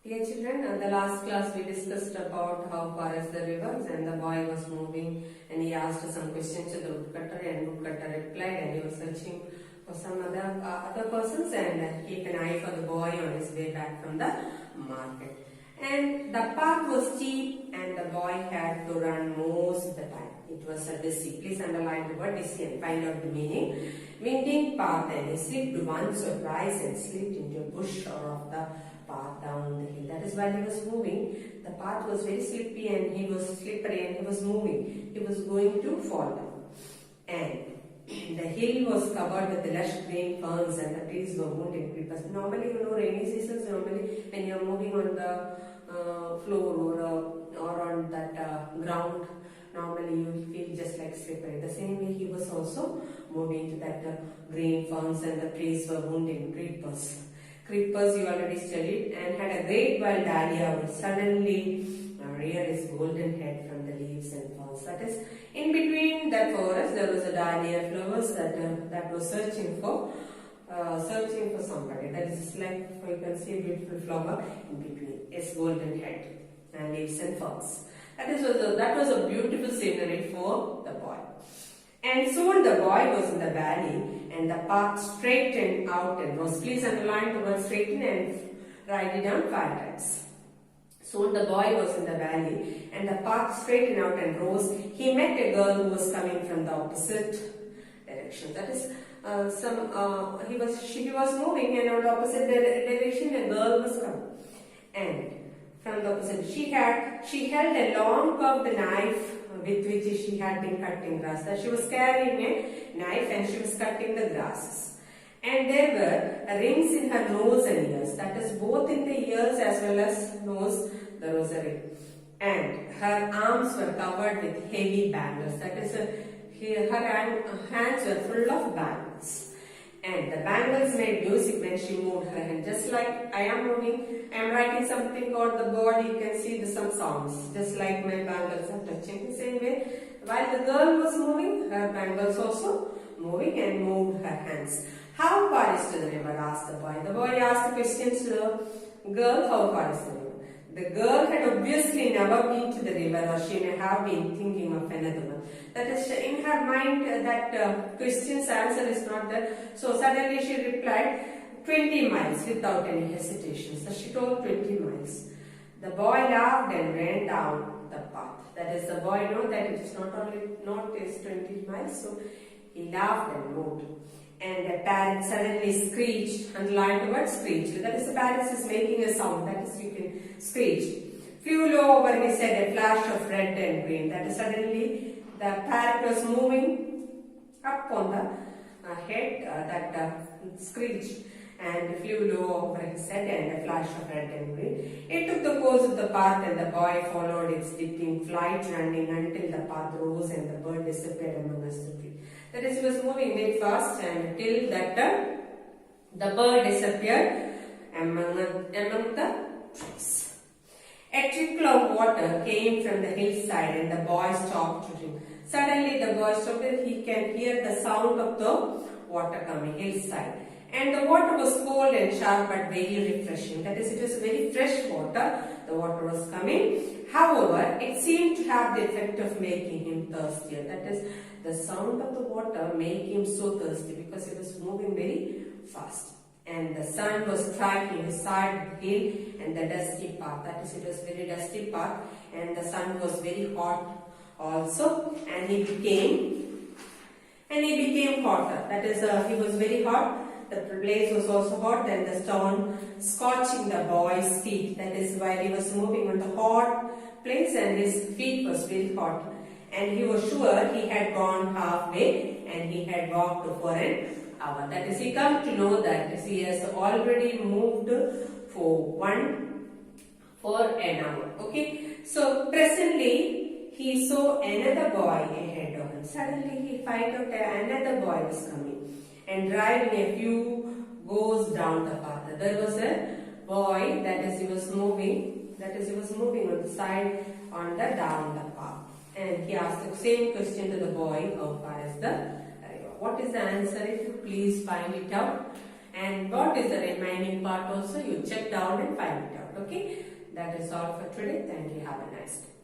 Dear children, in the last class we discussed about how far is the rivers, and the boy was moving and he asked some questions to the woodcutter, and woodcutter replied, and he was searching for some other persons and keep an eye for the boy on his way back from the market. And the path was steep and the boy had to run most of the time. It was a dizzy. Please underline the word dizzy and find out the meaning. Winding path, and he slipped once or twice and slipped into a bush or off the path down the hill. That is why he was moving. The path was very slippery and he was slippery and he was moving. He was going to fall down. And the hill was covered with lush green ferns and the trees were wounded creepers. Normally, rainy seasons, normally when you are moving on the floor or on that ground, normally you will feel just like slippery. The same way he was also moving to that green ferns and the trees were wounded creepers. Creepers you already studied, and had a great wild dahlia which suddenly reared its golden head from the leaves and ferns. That is, in between that forest there was a dahlia flowers that was searching for somebody. That is like, you can see a beautiful flower in between its golden head and leaves and ferns. That was a beautiful scenery for the boy. And soon the boy was in the valley and the path straightened out and rose. Please underline the word straighten and write it down 5 times. Soon the boy was in the valley and the path straightened out and rose. He met a girl who was coming from the opposite direction. That is, she was moving, and on the opposite direction a girl was coming. And from the opposite, she held a long curved knife with which she had been cutting grass. That she was carrying a knife and she was cutting the grasses. And there were rings in her nose and ears. That is, both in the ears as well as nose, there was a ring. And her arms were covered with heavy bangles. That is, her hands were full of bangles. And the bangles made music when she moved her hand. Just like I am moving, I am writing something on the board, you can see some sounds. Just like my bangles are touching. The same way, while the girl was moving, her bangles also moving and moved her hands. How far is to the river? Asked the boy. The boy asked the question to the girl, how far is the river? The girl had obviously never been to the river, or she may have been thinking of another one. That is, in her mind, that question's answer is not there. So suddenly she replied, 20 miles without any hesitation. So she told 20 miles. The boy laughed and ran down the path. That is, the boy knew that it is not 20 miles. So he laughed and moved. And a parrot suddenly screeched. Underline the word screech. That is, the parrot is making a sound. That is, you can screech. Flew low over his head, a flash of red and green. That is, suddenly the parrot was moving up on the head, that screeched, and flew low over his head, and a flash of red and green. It took the course of the path, and the boy followed its dipping flight, running until the path rose and the bird disappeared among the trees. That is, he was moving very fast until that the bird disappeared among the trees. A trickle of water came from the hillside and the boy stopped to drink. Suddenly the boy stopped and he can hear the sound of the water coming hillside. And the water was cold and sharp but very refreshing. That is, it was very fresh water. The water was coming. However, it seemed to have the effect of making him thirstier. That is, the sound of the water made him so thirsty because it was moving very fast. And the sun was striking his side of the hill and the dusty path. That is, it was very dusty path, and the sun was very hot also, and he became hotter. That is, he was very hot. The place was also hot, and the stone scorching the boy's feet. That is, while he was moving on the hot place, and his feet was very hot. And he was sure he had gone halfway and he had walked for an hour. That is, he come to know that he has already moved for an hour. Okay. So presently he saw another boy ahead of him. Suddenly he found out that another boy was coming and driving a few goes down the path. There was a boy, that is, he was moving on the side on the down the path. And he asked the same question to the boy, how far is the river? What is the answer? If you please find it out and what is the remaining part also you check down and find it out. Okay, that is all for today. Thank you. Have a nice day.